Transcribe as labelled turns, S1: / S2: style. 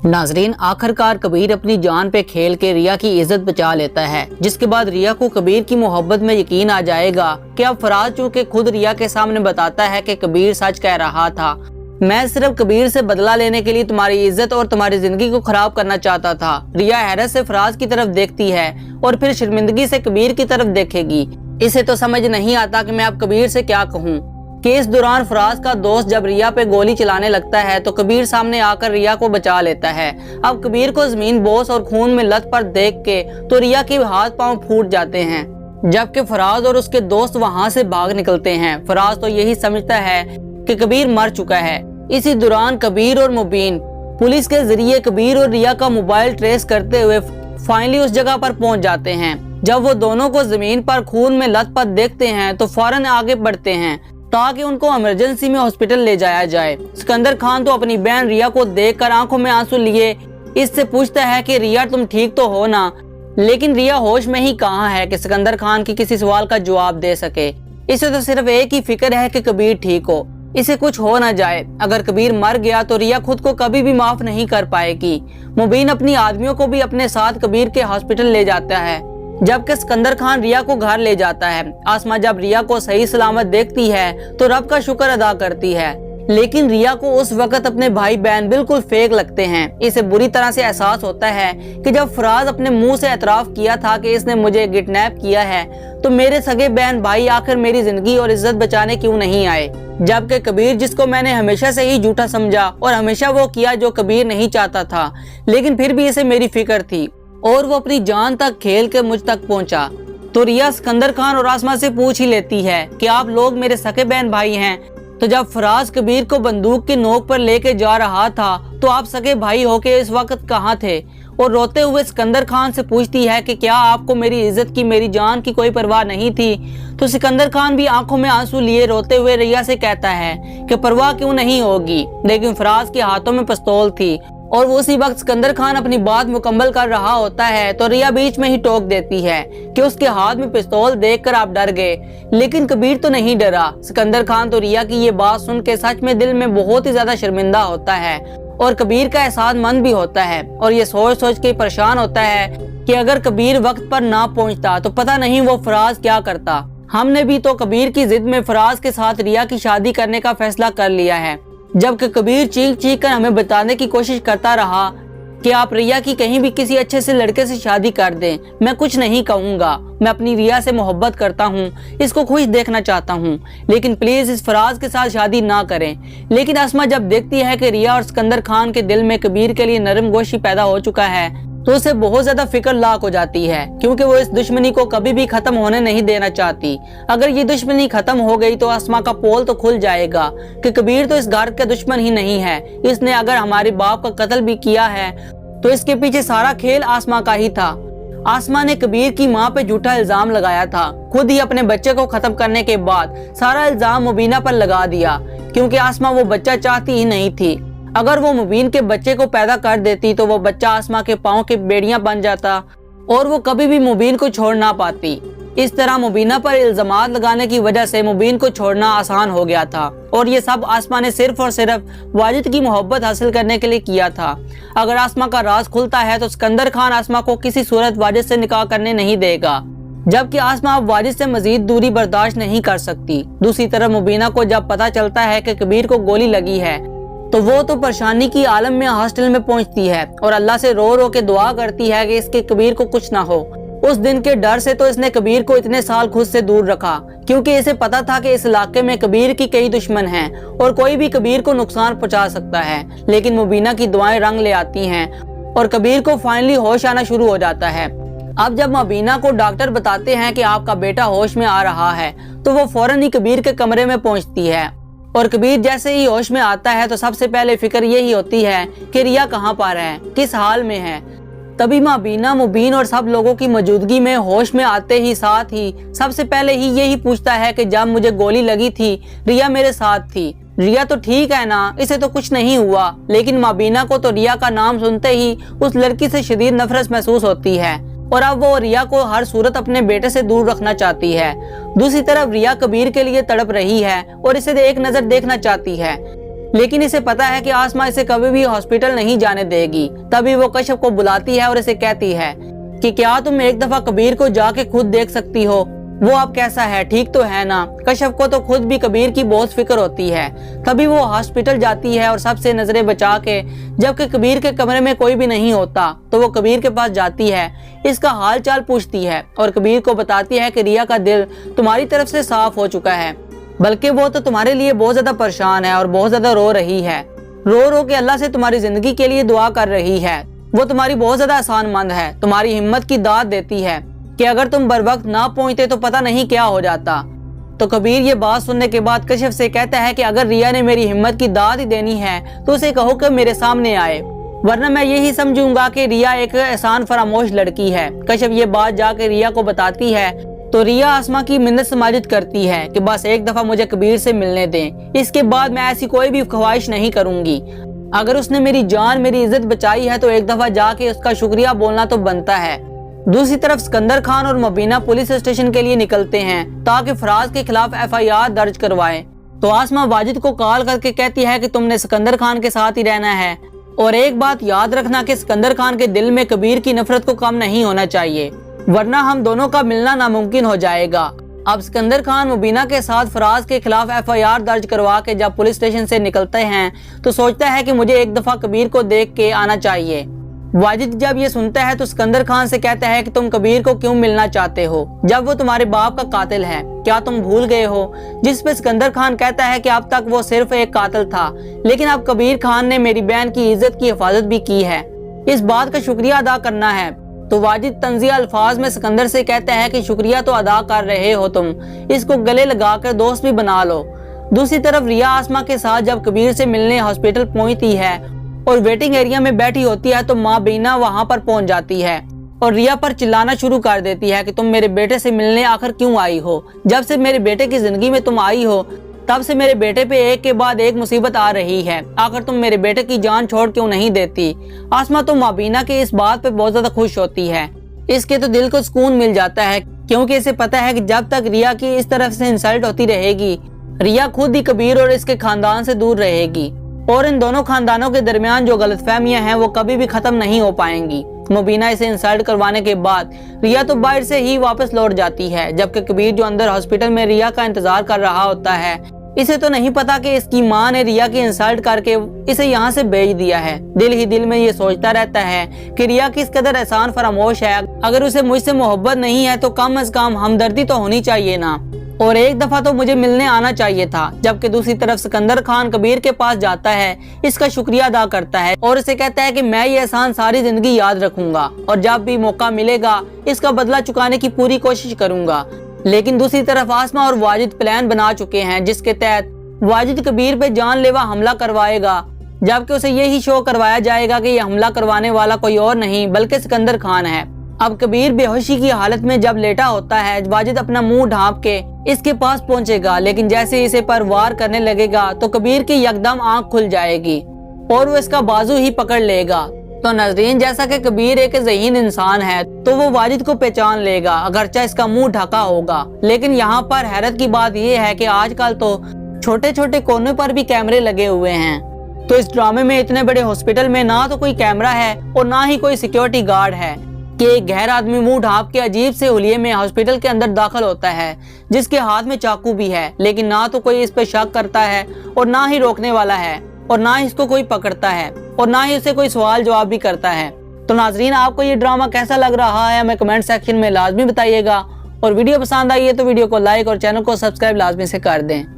S1: नाजरीन, आखिरकार कबीर अपनी जान पे खेल के रिया की इज्जत बचा लेता है, जिसके बाद रिया को कबीर की मोहब्बत में यकीन आ जाएगा कि अब फराज चूँकि खुद रिया के सामने बताता है कि कबीर सच कह रहा था। मैं सिर्फ कबीर से बदला लेने के लिए तुम्हारी इज्जत और तुम्हारी जिंदगी को खराब करना चाहता था। रिया हैरत से फराज की तरफ देखती है और फिर शर्मिंदगी से कबीर की तरफ देखेगी। इसे तो समझ नहीं आता कि मैं अब कबीर से क्या कहूँ। कि इस दौरान फराज का दोस्त जब रिया पे गोली चलाने लगता है तो कबीर सामने आकर रिया को बचा लेता है। अब कबीर को जमीन बोस और खून में लथपथ देख के तो रिया के हाथ पांव फूट जाते हैं, जबकि फराज और उसके दोस्त वहां से भाग निकलते हैं। फराज तो यही समझता है कि कबीर मर चुका है। इसी दौरान कबीर और मुबीन पुलिस के जरिए कबीर और रिया का मोबाइल ट्रेस करते हुए फाइनली उस जगह पर पहुंच जाते हैं। जब वो दोनों को जमीन पर खून में लथपथ देखते हैं तो फौरन आगे बढ़ते हैं ताकि उनको इमरजेंसी में हॉस्पिटल ले जाया जाए। सिकंदर खान तो अपनी बहन रिया को देखकर आंखों में आंसू लिए इससे पूछता है कि रिया तुम ठीक तो हो ना, लेकिन रिया होश में ही कहाँ है कि सिकंदर खान की किसी सवाल का जवाब दे सके। इसे तो सिर्फ एक ही फिक्र है कि कबीर ठीक हो, इसे कुछ हो ना जाए। अगर कबीर मर गया तो रिया खुद को कभी भी माफ नहीं कर पाएगी। मुबीन अपनी आदमियों को भी अपने साथ कबीर के हॉस्पिटल ले जाता है, जबकि सिकंदर खान रिया को घर ले जाता है। आसमा जब रिया को सही सलामत देखती है तो रब का शुक्र अदा करती है, लेकिन रिया को उस वक्त अपने भाई बहन बिल्कुल फेक लगते हैं। इसे बुरी तरह से एहसास होता है कि जब फराज अपने मुंह से एतराफ किया था कि इसने मुझे किडनैप किया है तो मेरे सगे बहन भाई आखिर मेरी जिंदगी और इज्जत बचाने क्यों नहीं आए, जबकि कबीर जिसको मैंने हमेशा से ही झूठा समझा और हमेशा वो किया जो कबीर नहीं चाहता था, लेकिन फिर भी इसे मेरी फिक्र थी और वो अपनी जान तक खेल के मुझ तक पहुंचा। तो रिया सिकंदर खान और आसमा से पूछ ही लेती है कि आप लोग मेरे सके बहन भाई हैं। तो जब फराज कबीर को बंदूक की नोक पर लेके जा रहा था तो आप सके भाई होके इस वक्त कहाँ थे। और रोते हुए सिकंदर खान से पूछती है कि क्या आपको मेरी इज्जत की मेरी जान की कोई परवाह नहीं थी। तो सिकंदर खान भी आंखों में आंसू लिए रोते हुए रिया से कहता है कि परवाह क्यों नहीं होगी, लेकिन फराज के हाथों में पिस्तौल थी और वो उसी वक्त सिकंदर खान अपनी बात मुकम्मल कर रहा होता है तो रिया बीच में ही टोक देती है कि उसके हाथ में पिस्तौल देखकर आप डर गए, लेकिन कबीर तो नहीं डरा। सिकंदर खान तो रिया की ये बात सुन के सच में दिल में बहुत ही ज्यादा शर्मिंदा होता है और कबीर का एहसान मंद भी होता है और ये सोच सोच के परेशान होता है कि अगर कबीर वक्त पर ना पहुंचता तो पता नहीं वो फराज क्या करता। हमने भी तो कबीर की जिद में फराज के साथ रिया की शादी करने का फैसला कर लिया है, जबकि कबीर चीख चीख कर हमें बताने की कोशिश करता रहा कि आप रिया की कहीं भी किसी अच्छे से लड़के से शादी कर दें। मैं कुछ नहीं कहूँगा, मैं अपनी रिया से मोहब्बत करता हूँ, इसको खुश देखना चाहता हूँ, लेकिन प्लीज इस फराज के साथ शादी ना करें। लेकिन आसमा जब देखती है कि रिया और सिकंदर खान के दिल में कबीर के लिए नरम गोशी पैदा हो चुका है तो उसे बहुत ज्यादा फिक्र लाक हो जाती है, क्योंकि वो इस दुश्मनी को कभी भी खत्म होने नहीं देना चाहती। अगर ये दुश्मनी खत्म हो गई तो आसमा का पोल तो खुल जाएगा कि कबीर तो इस घर का दुश्मन ही नहीं है, इसने अगर हमारे बाप का कत्ल भी किया है तो इसके पीछे सारा खेल आसमा का ही था। आसमा ने कबीर की माँ पे झूठा इल्जाम लगाया था, खुद ही अपने बच्चे को खत्म करने के बाद सारा इल्जाम मुबीना पर लगा दिया, क्योंकि आसमा वो बच्चा चाहती ही नहीं थी। अगर वो मुबीन के बच्चे को पैदा कर देती तो वो बच्चा आसमा के पाँव की बेड़ियां बन जाता और वो कभी भी मुबीन को छोड़ ना पाती। इस तरह मुबीना पर इल्जामात लगाने की वजह से मुबीन को छोड़ना आसान हो गया था और ये सब आसमा ने सिर्फ और सिर्फ वाजिद की मोहब्बत हासिल करने के लिए किया था। अगर आसमा का राज खुलता है तो सिकंदर खान आसमा को किसी सूरत वाजिद से निकाह करने नहीं देगा, जबकि आसमा अब वाजिद से मजीद दूरी बर्दाश्त नहीं कर सकती। दूसरी तरफ मुबीना को जब पता चलता है कि कबीर को गोली लगी है तो वो तो परेशानी की आलम में हॉस्टल में पहुंचती है और अल्लाह से रो रो के दुआ करती है कि इसके कबीर को कुछ ना हो। उस दिन के डर से तो इसने कबीर को इतने साल खुद से दूर रखा, क्योंकि इसे पता था कि इस इलाके में कबीर की कई दुश्मन हैं और कोई भी कबीर को नुकसान पहुंचा सकता है। लेकिन मुबीना की दुआएं रंग ले आती हैं और कबीर को फाइनली होश आना शुरू हो जाता है। अब जब मुबीना को डॉक्टर बताते हैं कि आपका बेटा होश में आ रहा है तो वो फौरन ही कबीर के कमरे में पहुंचती है और कबीर जैसे ही होश में आता है तो सबसे पहले फिक्र यही होती है कि रिया कहाँ पर है, किस हाल में है। तभी मुबीना मुबीन और सब लोगों की मौजूदगी में होश में आते ही साथ ही सबसे पहले ही यही पूछता है कि जब मुझे गोली लगी थी रिया मेरे साथ थी, रिया तो ठीक है ना, इसे तो कुछ नहीं हुआ। लेकिन मुबीना को तो रिया का नाम सुनते ही उस लड़की से शदीद नफरत महसूस होती है और अब वो रिया को हर सूरत अपने बेटे से दूर रखना चाहती है। दूसरी तरफ रिया कबीर के लिए तड़प रही है और इसे एक नजर देखना चाहती है, लेकिन इसे पता है कि आसमा इसे कभी भी हॉस्पिटल नहीं जाने देगी। तभी वो कश्यप को बुलाती है और इसे कहती है कि क्या तुम एक दफा कबीर को जाके खुद देख सकती हो, वो अब कैसा है, ठीक तो है ना। कश्यप को तो खुद भी कबीर की बहुत फिक्र होती है। तभी वो हॉस्पिटल जाती है और सबसे नजरें बचा के, जबकि कबीर के कमरे में कोई भी नहीं होता, तो वो कबीर के पास जाती है, इसका हाल चाल पूछती है और कबीर को बताती है कि रिया का दिल तुम्हारी तरफ से साफ हो चुका है, बल्कि वो तो तुम्हारे लिए बहुत ज्यादा परेशान है और बहुत ज्यादा रो रही है, रो रो के अल्लाह से तुम्हारी जिंदगी के लिए दुआ कर रही है। वो तुम्हारी बहुत ज्यादा आसानमंद है, तुम्हारी हिम्मत की दाद देती है कि अगर तुम बर वक्त ना पहुंचते तो पता नहीं क्या हो जाता। तो कबीर ये बात सुनने के बाद कश्यप से कहता है कि अगर रिया ने मेरी हिम्मत की दाद ही देनी है तो उसे कहो कि मेरे सामने आए, वरना मैं यही समझूंगा कि रिया एक एहसान फरामोश लड़की है। कश्यप ये बात जाके रिया को बताती है तो रिया आसमा की मिन्नत समाजित करती है कि बस एक दफा मुझे कबीर से मिलने दें, इसके बाद मैं ऐसी कोई भी ख्वाहिश नहीं करूंगी। अगर उसने मेरी जान मेरी इज्जत बचाई है तो एक दफा जाके उसका शुक्रिया बोलना तो बनता है। दूसरी तरफ सिकंदर खान और मुबीना पुलिस स्टेशन के लिए निकलते हैं ताकि फराज के खिलाफ FIR दर्ज करवाएं। तो आसमा वाजिद को कॉल करके कहती है कि तुमने सिकंदर खान के साथ ही रहना है और एक बात याद रखना कि सिकंदर खान के दिल में कबीर की नफरत को कम नहीं होना चाहिए, वरना हम दोनों का मिलना नामुमकिन हो जाएगा। अब सिकंदर खान मुबीना के साथ फराज के खिलाफ FIR दर्ज करवा के जब पुलिस स्टेशन से निकलते हैं तो सोचता है कि मुझे एक दफा कबीर को देख के आना चाहिए। वाजिद जब ये सुनता है तो सिकंदर खान से कहता है कि तुम कबीर को क्यों मिलना चाहते हो जब वो तुम्हारे बाप का कातिल है, क्या तुम भूल गए हो। जिस पे सिकंदर खान कहता है कि अब तक वो सिर्फ एक कातिल था, लेकिन अब कबीर खान ने मेरी बहन की इज्जत की हिफाजत भी की है, इस बात का शुक्रिया अदा करना है। तो वाजिद तंजिया अल्फाज में सिकंदर से कहता है कि शुक्रिया तो अदा कर रहे हो तुम, इसको गले लगाकर दोस्त भी बना लो। दूसरी तरफ रिया आसमा के साथ जब कबीर से मिलने हॉस्पिटल पहुंचती है और वेटिंग एरिया में बैठी होती है तो माँ बीना वहां पर पहुंच जाती है और रिया पर चिल्लाना शुरू कर देती है कि तुम मेरे बेटे से मिलने आखिर क्यों आई हो, जब से मेरे बेटे की जिंदगी में तुम आई हो तब से मेरे बेटे पे एक के बाद एक मुसीबत आ रही है, आखिर तुम मेरे बेटे की जान छोड़ क्यों नहीं देती। आसमा तो माँ बीना की इस बात पे बहुत ज्यादा खुश होती है, इसके तो दिल को सुकून मिल जाता है क्योंकि इसे पता है कि जब तक रिया की इस तरफ से इंसल्ट होती रहेगी रिया खुद ही कबीर और इसके खानदान से दूर रहेगी और इन दोनों खानदानों के दरमियान जो गलतफहमियां हैं वो कभी भी खत्म नहीं हो पाएंगी। मुबीना इसे इंसल्ट करवाने के बाद रिया तो बाहर से ही वापस लौट जाती है, जबकि कबीर जो अंदर हॉस्पिटल में रिया का इंतजार कर रहा होता है, इसे तो नहीं पता कि इसकी माँ ने रिया की इंसल्ट करके इसे यहाँ से भेज दिया है। दिल ही दिल में ये सोचता रहता है कि रिया किस कदर एहसान फरामोश है, अगर उसे मुझसे मोहब्बत नहीं है तो कम से कम हमदर्दी तो होनी चाहिए ना, और एक दफा तो मुझे मिलने आना चाहिए था। जबकि दूसरी तरफ सिकंदर खान कबीर के पास जाता है, इसका शुक्रिया अदा करता है और इसे कहता है कि मैं ये एहसान सारी जिंदगी याद रखूंगा और जब भी मौका मिलेगा इसका बदला चुकाने की पूरी कोशिश करूंगा। लेकिन दूसरी तरफ आसमा और वाजिद प्लान बना चुके हैं जिसके तहत वाजिद कबीर पे जानलेवा हमला करवाएगा, जबकि उसे यही शो करवाया जाएगा कि यह हमला करवाने वाला कोई और नहीं बल्कि सिकंदर खान है। अब कबीर बेहोशी की हालत में जब लेटा होता है, वाजिद अपना मुंह ढांप के इसके पास पहुंचेगा, लेकिन जैसे इसे पर वार करने लगेगा तो कबीर की यकदम आंख खुल जाएगी और वो इसका बाजू ही पकड़ लेगा। तो नाज़रीन, जैसा कि कबीर एक ज़हीन इंसान है तो वो वाजिद को पहचान लेगा अगरचे इसका मुंह ढका होगा। लेकिन यहाँ पर हैरत की बात यह है कि आजकल तो छोटे छोटे कोने पर भी कैमरे लगे हुए हैं, तो इस ड्रामे में इतने बड़े हॉस्पिटल में ना तो कोई कैमरा है और ना ही कोई सिक्योरिटी गार्ड है कि एक गैर आदमी मुंह ढांप के अजीब से हुलिये में हॉस्पिटल के अंदर दाखिल होता है जिसके हाथ में चाकू भी है, लेकिन ना तो कोई इस पे शक करता है और ना ही रोकने वाला है और ना ही इसको कोई पकड़ता है और ना ही उसे कोई सवाल जवाब भी करता है। तो नाजरीन, आपको ये ड्रामा कैसा लग रहा है हमें कमेंट सेक्शन में लाजमी बताइएगा और वीडियो पसंद आई है तो वीडियो को लाइक और चैनल को सब्सक्राइब लाजमी से कर दें।